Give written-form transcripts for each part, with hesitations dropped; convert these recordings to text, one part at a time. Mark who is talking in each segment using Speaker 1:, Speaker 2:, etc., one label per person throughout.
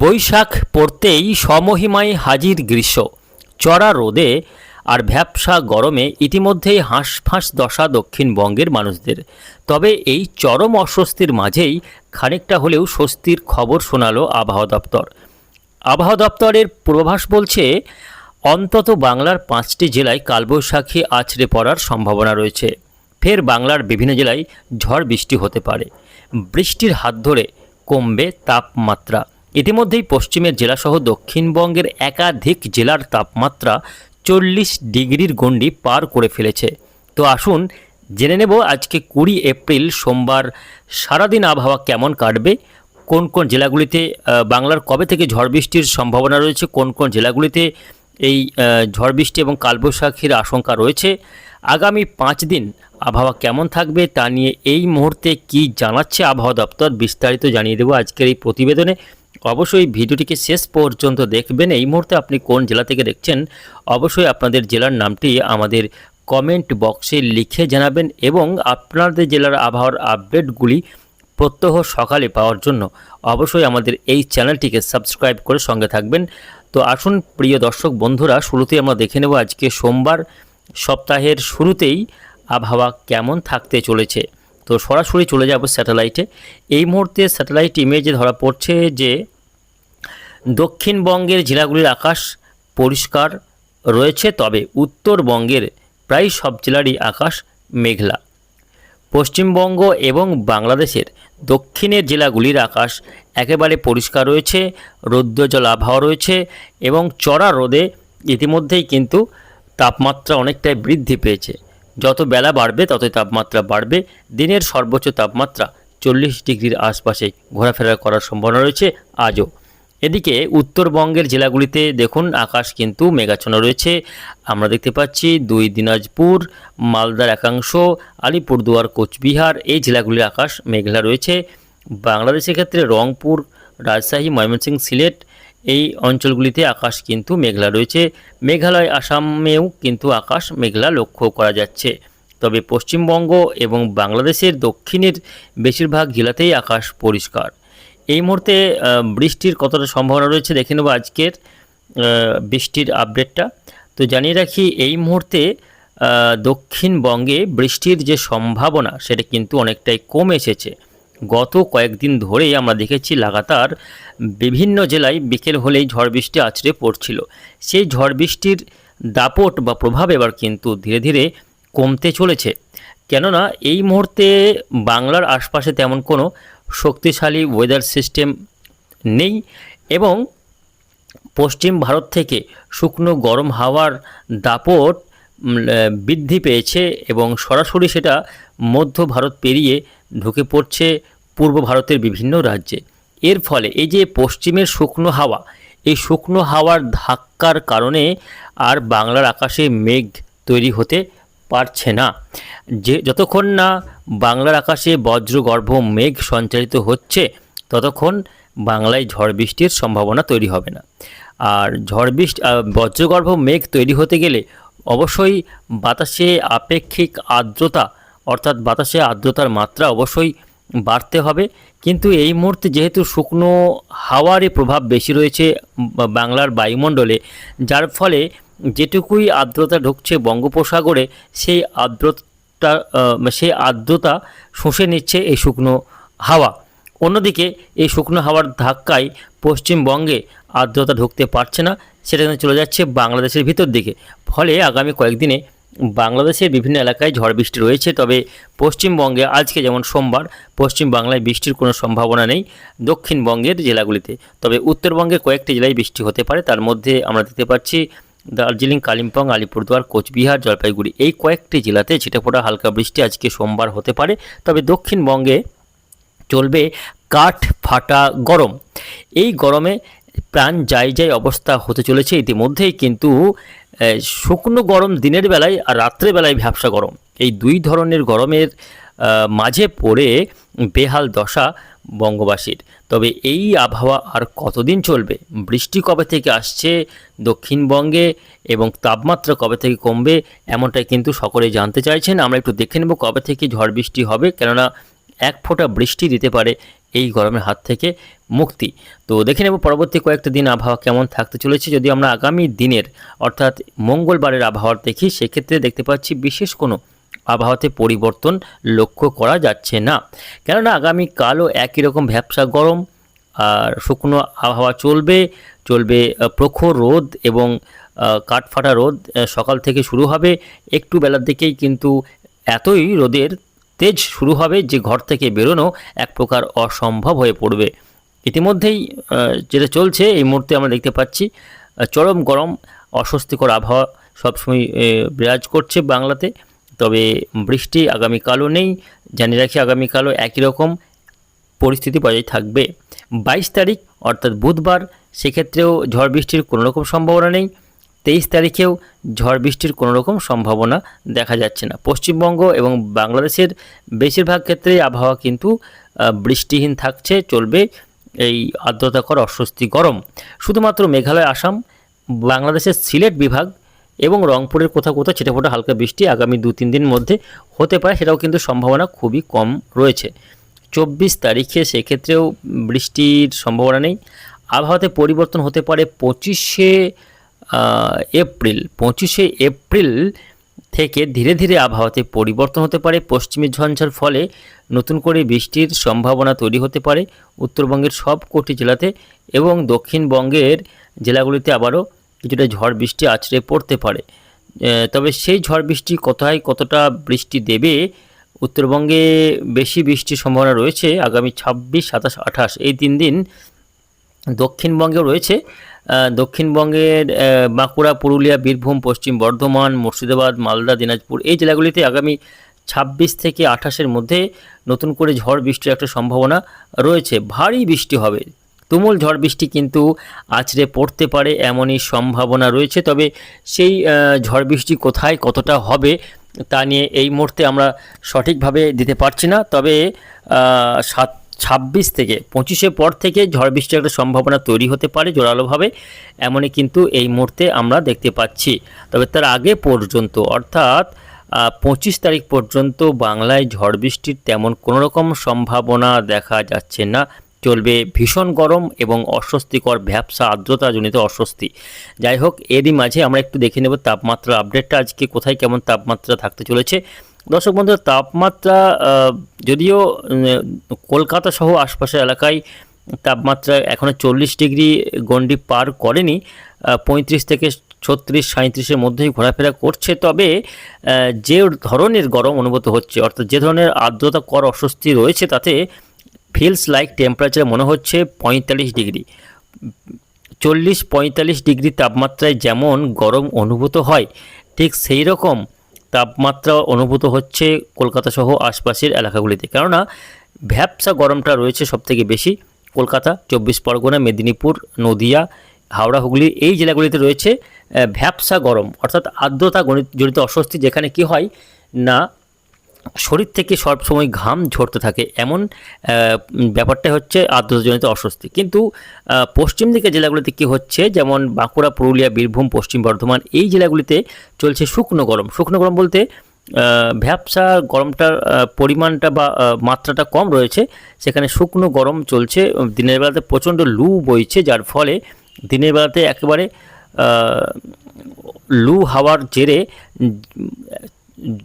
Speaker 1: বৈশাখ পড়তেই সমহিমায় হাজির গ্রীষ্ম। চড়া রোদে আর ভ্যাপসা গরমে ইতিমধ্যেই হাঁসফাঁস দশা দক্ষিণবঙ্গের মানুষদের। তবে এই চরম অস্বস্তির মাঝেই খানিকটা হলেও স্বস্তির খবর শোনালো আবহাওয়া দপ্তর। আবহাওয়া দপ্তরের পূর্বাভাস বলছে, অন্তত বাংলার 5টি জেলায় কালবৈশাখী আছড়ে পড়ার সম্ভাবনা রয়েছে। ফের বাংলার বিভিন্ন জেলায় ঝড় বৃষ্টি হতে পারে। বৃষ্টির হাত ধরে কমবে তাপমাত্রা। ইতিমধ্যেই পশ্চিমের জেলাসহ দক্ষিণবঙ্গের একাধিক জেলার তাপমাত্রা 40 ডিগ্রির গণ্ডি পার করে ফেলেছে। তো আসুন জেনে নেব আজকে 20 এপ্রিল সোমবার সারাদিন আবহাওয়া কেমন কাটবে, কোন কোন জেলাগুলিতে বাংলার কবে থেকে ঝড় বৃষ্টির সম্ভাবনা রয়েছে, কোন কোন জেলাগুলিতে এই ঝড় বৃষ্টি এবং কালবৈশাখীর আশঙ্কা রয়েছে, আগামী 5 দিন আবহাওয়া কেমন থাকবে তা নিয়ে এই মুহূর্তে কি জানাচ্ছে আবহাওয়া দপ্তর বিস্তারিত জানিয়ে দেবো আজকের এই প্রতিবেদনে। অবশ্যই ভিডিওটিকে শেষ পর্যন্ত দেখবেন। এই মুহূর্তে আপনি কোন জেলা থেকে দেখছেন অবশ্যই আপনাদের জেলার নামটি আমাদের কমেন্ট বক্সে লিখে জানাবেন এবং আপনাদের জেলার আবহাওয়ার আপডেটগুলি প্রত্যহ সকালে পাওয়ার জন্য অবশ্যই আমাদের এই চ্যানেলটিকে সাবস্ক্রাইব করে সঙ্গে থাকবেন। তো আসুন প্রিয় দর্শক বন্ধুরা, শুরুতেই আমরা দেখে নেব আজকে সোমবার সপ্তাহের শুরুতেই আবহাওয়া কেমন থাকতে চলেছে। তো সরাসরি চলে যাব স্যাটেলাইটে। এই মুহূর্তে স্যাটেলাইট ইমেজে ধরা পড়ছে যে দক্ষিণবঙ্গের জেলাগুলির আকাশ পরিষ্কার রয়েছে, তবে উত্তরবঙ্গের প্রায় সব জেলারই আকাশ মেঘলা। পশ্চিমবঙ্গ এবং বাংলাদেশের দক্ষিণের জেলাগুলির আকাশ একেবারে পরিষ্কার রয়েছে, রৌদ্রজল আবহাওয়া রয়েছে এবং চড়া রোদে ইতিমধ্যেই কিন্তু তাপমাত্রা অনেকটাই বৃদ্ধি পেয়েছে। যত বেলা বাড়বে ততই তাপমাত্রা বাড়বে। দিনের সর্বোচ্চ তাপমাত্রা 40 ডিগ্রির আশপাশে ঘোরাফেরা করার সম্ভাবনা রয়েছে আজও। এদিকে উত্তরবঙ্গের জেলাগুলিতে দেখুন আকাশ কিন্তু মেঘাচ্ছন্ন রয়েছে। আমরা দেখতে পাচ্ছি 2 দিনাজপুর, মালদার একাংশ, আলিপুরদুয়ার, কোচবিহার এই জেলাগুলির আকাশ মেঘলা রয়েছে। বাংলাদেশের ক্ষেত্রে রংপুর, রাজশাহী, ময়মনসিংহ, সিলেট এই অঞ্চলগুলিতে আকাশ কিন্তু মেঘলা রয়েছে। মেঘালয়, আসামেও কিন্তু আকাশ মেঘলা লক্ষ্য করা যাচ্ছে। তবে পশ্চিমবঙ্গ এবং বাংলাদেশের দক্ষিণের বেশিরভাগ জেলাতেই আকাশ পরিষ্কার। এই মুহূর্তে বৃষ্টির কতটা সম্ভাবনা রয়েছে দেখে নেব আজকের বৃষ্টির আপডেটটা। তো জানিয়ে রাখি এই মুহূর্তে দক্ষিণবঙ্গে বৃষ্টির যে সম্ভাবনা সেটা কিন্তু অনেকটাই কমে এসেছে। গত কয়েকদিন ধরেই আমরা দেখেছি লাগাতার বিভিন্ন জেলায় বিকেল হলেই ঝড় বৃষ্টি আছড়ে পড়ছিল। সেই ঝড় বৃষ্টির দাপট বা প্রভাব এবার কিন্তু ধীরে ধীরে কমতে চলেছে। কেননা এই মুহূর্তে বাংলার আশপাশে তেমন কোনো শক্তিশালী ওয়েদার সিস্টেম নেই এবং পশ্চিম ভারত থেকে শুকনো গরম হাওয়ার দাপট বৃদ্ধি পেয়েছে এবং সরাসরি সেটা মধ্য ভারত পেরিয়ে ঢুকে পড়ছে পূর্ব ভারতের বিভিন্ন রাজ্যে। এর ফলে এই যে পশ্চিমের শুকনো হাওয়া, এই শুকনো হাওয়ার ধাক্কার কারণে আর বাংলার আকাশে মেঘ তৈরি হতে পারছে না। যে যতক্ষণ না বাংলার আকাশে বজ্রগর্ভ মেঘ সঞ্চারিত হচ্ছে ততক্ষণ বাংলায় ঝড় বৃষ্টির সম্ভাবনা তৈরি হবে না। আর বজ্রগর্ভ মেঘ তৈরি হতে গেলে অবশ্যই বাতাসে আপেক্ষিক আর্দ্রতা অর্থাৎ বাতাসে আর্দ্রতার মাত্রা অবশ্যই বাড়তে হবে। কিন্তু এই মুহূর্তে যেহেতু শুকনো হাওয়ারই প্রভাব বেশি রয়েছে বাংলার বায়ুমণ্ডলে, যার ফলে যেটুকুই আর্দ্রতা ঢুকছে বঙ্গোপসাগরে সেই আর্দ্রতা শুষে নিচ্ছে এই শুকনো হাওয়া। অন্যদিকে এই শুকনো হাওয়ার ধাক্কায় পশ্চিমবঙ্গে আর্দ্রতা ঢুকতে পারছে না, সেটা চলে যাচ্ছে বাংলাদেশের ভিতর দিকে। ফলে আগামী কয়েকদিনে বাংলাদেশের বিভিন্ন এলাকায় ঝড় বৃষ্টি রয়েছে। তবে পশ্চিমবঙ্গে আজকে যেমন সোমবার পশ্চিম বাংলায় বৃষ্টির কোনো সম্ভাবনা নেই দক্ষিণবঙ্গের জেলাগুলিতে। তবে উত্তরবঙ্গের কয়েকটি জেলায় বৃষ্টি হতে পারে। তার মধ্যে আমরা দেখতে পাচ্ছি দার্জিলিং, কালিম্পং, আলিপুরদুয়ার, কোচবিহার, জলপাইগুড়ি এই কয়েকটি জেলাতে ছিটেফোঁটা হালকা বৃষ্টি আজকে সোমবার হতে পারে। তবে দক্ষিণবঙ্গে চলবে কাঠ ফাটা গরম। এই গরমে প্রাণ যায় অবস্থা হতে চলেছে। ইতিমধ্যেই কিন্তু শুকনো গরম দিনের বেলায় আর রাত্রেবেলায় ভ্যাপসা গরম, এই দুই ধরনের গরমের মাঝে পড়ে বেহাল দশা বঙ্গবাসীর। তবে এই আবহাওয়া আর কতদিন চলবে, বৃষ্টি কবে থেকে আসছে দক্ষিণবঙ্গে এবং তাপমাত্রা কবে থেকে কমবে, এমনটাই কিন্তু সকলেই জানতে চাইছেন। আমরা একটু দেখে নেব কবে থেকে ঝড় বৃষ্টি হবে, কেননা এক ফোঁটা বৃষ্টি দিতে পারে এই গরমের হাত থেকে মুক্তি। তো দেখে নেব পরবর্তী কয়েকটা দিন আবহাওয়া কেমন থাকতে চলেছে। যদি আমরা আগামী দিনের অর্থাৎ মঙ্গলবারের আবহাওয়া দেখি, সেক্ষেত্রে দেখতে পাচ্ছি বিশেষ কোনো আবহাওয়াতে পরিবর্তন লক্ষ্য করা যাচ্ছে না, কেননা আগামীকালও একই রকম ভ্যাপসা গরম আর শুকনো আবহাওয়া চলবে। প্রখর রোদ এবং কাঠফাটা রোদ সকাল থেকে শুরু হবে। একটু বেলার দিকেই কিন্তু এতই রোদের তেজ শুরু হবে যে ঘর থেকে বেরোনো এক প্রকার অসম্ভব হয়ে পড়বে। ইতিমধ্যেই যেটা চলছে এই মুহূর্তে আমরা দেখতে পাচ্ছি চরম গরম অস্বস্তিকর আবহাওয়া সবসময় বিরাজ করছে বাংলাতে। তবে বৃষ্টি আগামীকালও নেই, জানিয়ে রাখি আগামীকালও একই রকম পরিস্থিতি বজায় থাকবে। 22 তারিখ অর্থাৎ বুধবার, সেক্ষেত্রেও ঝড় বৃষ্টির কোনো রকম সম্ভাবনা নেই। 23 তারিখেও ঝড় বৃষ্টির কোনো রকম সম্ভাবনা দেখা যাচ্ছে না। পশ্চিমবঙ্গ এবং বাংলাদেশের বেশিরভাগ ক্ষেত্রেই আবহাওয়া কিন্তু বৃষ্টিহীন থাকছে, চলবে এই আর্দ্রতাকর অস্বস্তি গরম। শুধুমাত্র মেঘালয়, আসাম, বাংলাদেশের সিলেট বিভাগ এবং রংপুরের কোথাও কোথাও ছিটেফোঁটা হালকা বৃষ্টি আগামী 2-3 দিনের মধ্যে হতে পারে, সেটাও কিন্তু সম্ভাবনা খুবই কম রয়েছে। 24 তারিখে সেক্ষেত্রেও বৃষ্টির সম্ভাবনা নেই। আবহাওয়াতে পরিবর্তন হতে পারে 25শে এপ্রিল থেকে ধীরে ধীরে আবহাওয়াতে পরিবর্তন হতে পারে। পশ্চিমী ঝঞ্ঝার ফলে নতুন করে বৃষ্টির সম্ভাবনা তৈরি হতে পারে উত্তরবঙ্গের সব কটি জেলাতে, এবং দক্ষিণবঙ্গের জেলাগুলিতে আবারও কিছুটা ঝড় বৃষ্টি আছড়ে পড়তে পারে। তবে সেই ঝড় বৃষ্টি কতটা বৃষ্টি দেবে, উত্তরবঙ্গে বেশি বৃষ্টির সম্ভাবনা রয়েছে আগামী 26, 27, 28 এই 3 দিন। দক্ষিণবঙ্গেও রয়েছে, দক্ষিণবঙ্গের বাঁকুড়া, পুরুলিয়া, বীরভূম, পশ্চিম বর্ধমান, মুর্শিদাবাদ, মালদা, দিনাজপুর এই জেলাগুলিতে আগামী 26 থেকে 28-এর মধ্যে নতুন করে ঝড় বৃষ্টির একটা সম্ভাবনা রয়েছে। ভারী বৃষ্টি হবে, তুমুল ঝড় বৃষ্টি কিন্তু আছড়ে পড়তে পারে এমনই সম্ভাবনা রয়েছে। তবে সেই ঝড় বৃষ্টি কোথায় কতটা হবে তা নিয়ে এই মুহূর্তে আমরা সঠিকভাবে দিতে পারছি না। তবে 26 থেকে 25-এর পর থেকে ঝড় বৃষ্টির একটা সম্ভাবনা তৈরি হতে পারে জোরালোভাবে, এমনই কিন্তু এই মুহূর্তে আমরা দেখতে পাচ্ছি। তবে তার আগে পর্যন্ত অর্থাৎ 25 তারিখ পর্যন্ত বাংলায় ঝড় বৃষ্টির তেমন কোনো রকম সম্ভাবনা দেখা যাচ্ছে না। চলবে ভীষণ গরম এবং অস্বস্তিকর ভ্যাপসা আর্দ্রতাজনিত অস্বস্তি। যাই হোক, এরই মাঝে আমরা একটু দেখে নেব তাপমাত্রা আপডেটটা আজকে কোথায় কেমন তাপমাত্রা থাকতে চলেছে। দর্শক বন্ধুরা, তাপমাত্রা যদিও কলকাতা সহ আশপাশের এলাকায় তাপমাত্রা এখনও 40 ডিগ্রি গণ্ডি পার করেনি, 35 থেকে 36, 37-এর মধ্যেই ঘোরাফেরা করছে। তবে যে ধরনের গরম অনুভূত হচ্ছে, অর্থাৎ যে ধরনের আর্দ্রতাকর অস্বস্তি রয়েছে, তাতে ফিলস লাইক টেম্পারেচার মনে হচ্ছে 45 ডিগ্রি। 40-45 ডিগ্রি তাপমাত্রায় যেমন গরম অনুভূত হয়, ঠিক সেই রকম তাপমাত্রা অনুভূত হচ্ছে কলকাতা সহ আশপাশের এলাকাগুলিতে। কেননা ভ্যাপসা গরমটা রয়েছে সবথেকে বেশি কলকাতা, 24 পরগনা, মেদিনীপুর, নদিয়া, হাওড়া, হুগলি এই জেলাগুলিতে রয়েছে ভ্যাপসা গরম, অর্থাৎ আর্দ্রতা জনিত অস্বস্তি, যেখানে কি হয় না শরীর থেকে সবসময় ঘাম ঝরতে থাকে, এমন ব্যাপারটাই হচ্ছে আর্দ্রতাজনিত অস্বস্তি। কিন্তু পশ্চিম দিকের জেলাগুলিতে কী হচ্ছে, যেমন বাঁকুড়া, পুরুলিয়া, বীরভূম, পশ্চিম বর্ধমান এই জেলাগুলিতে চলছে শুকনো গরম। শুকনো গরম বলতে ভ্যাপসা গরমটার পরিমাণটা বা মাত্রাটা কম রয়েছে, সেখানে শুকনো গরম চলছে। দিনের বেলাতে প্রচণ্ড লু বইছে, যার ফলে দিনের বেলাতে একেবারে লু হাওয়ার জেরে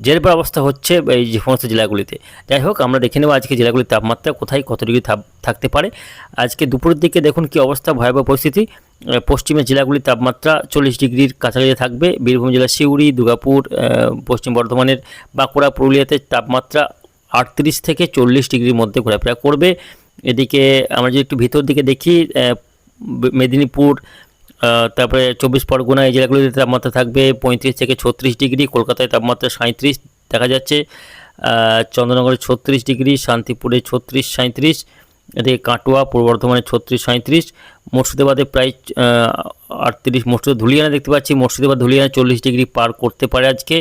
Speaker 1: জেরবার অবস্থা হচ্ছে এই যে সমস্ত জেলাগুলিতে। যাই হোক, আমরা দেখে নেব আজকে জেলাগুলির তাপমাত্রা কোথায় কত ডিগ্রি থাকতে পারে। আজকে দুপুরের দিকে দেখুন কি অবস্থা, ভয়াবহ পরিস্থিতি। পশ্চিমের জেলাগুলির তাপমাত্রা 40 ডিগ্রির কাছাকাছি থাকবে। বীরভূম জেলার সিউড়ি, দুর্গাপুর, পশ্চিম বর্ধমানের বাঁকুড়া, পুরুলিয়াতে তাপমাত্রা 38 থেকে 40 ডিগ্রির মধ্যে ঘোরাফেরা করবে। এদিকে আমরা যদি একটু ভিতর দিকে দেখি, মেদিনীপুর, তারপরে 24 পরগনা এই জেলাগুলিতে তাপমাত্রা থাকবে 35 থেকে 36 ডিগ্রি। কলকাতায় তাপমাত্রা 37 দেখা যাচ্ছে, চন্দ্রনগরে 36 ডিগ্রি, শান্তিপুরে 36, 37, এদিকে কাটোয়া, পূর্ব বর্ধমানে 36, 37, মুর্শিদাবাদে প্রায় 38, মুর্শিদাবাদ ধুলিয়ানা দেখতে পাচ্ছি, মুর্শিদাবাদ ধুলিয়ানা 40 ডিগ্রি পার করতে পারে আজকে।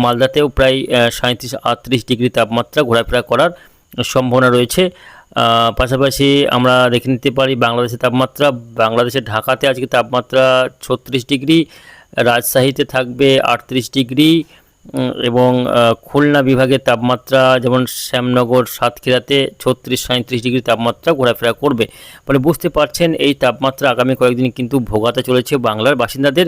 Speaker 1: মালদাতেও প্রায় 37, 38 ডিগ্রি তাপমাত্রা ঘোরাফেরা করার সম্ভাবনা রয়েছে। পাশাপাশি আমরা দেখে নিতে পারি বাংলাদেশের তাপমাত্রা। বাংলাদেশের ঢাকাতে আজকে তাপমাত্রা 36 ডিগ্রি, রাজশাহীতে থাকবে 38 ডিগ্রি, এবং খুলনা বিভাগের তাপমাত্রা যেমন শ্যামনগর সাতক্ষীরাতে 36-37 ডিগ্রি তাপমাত্রা ঘোরাফেরা করবে। ফলে বুঝতে পারছেন এই তাপমাত্রা আগামী কয়েকদিন কিন্তু ভোগাতে চলেছে বাংলার বাসিন্দাদের।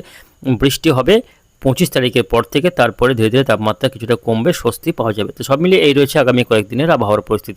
Speaker 1: বৃষ্টি হবে 25 তারিখের পর থেকে, তারপরে ধীরে ধীরে তাপমাত্রা কিছুটা কমবে, স্বস্তি পাওয়া যাবে। তো সব মিলিয়ে এই রয়েছে আগামী কয়েকদিনের আবহাওয়ার পরিস্থিতি।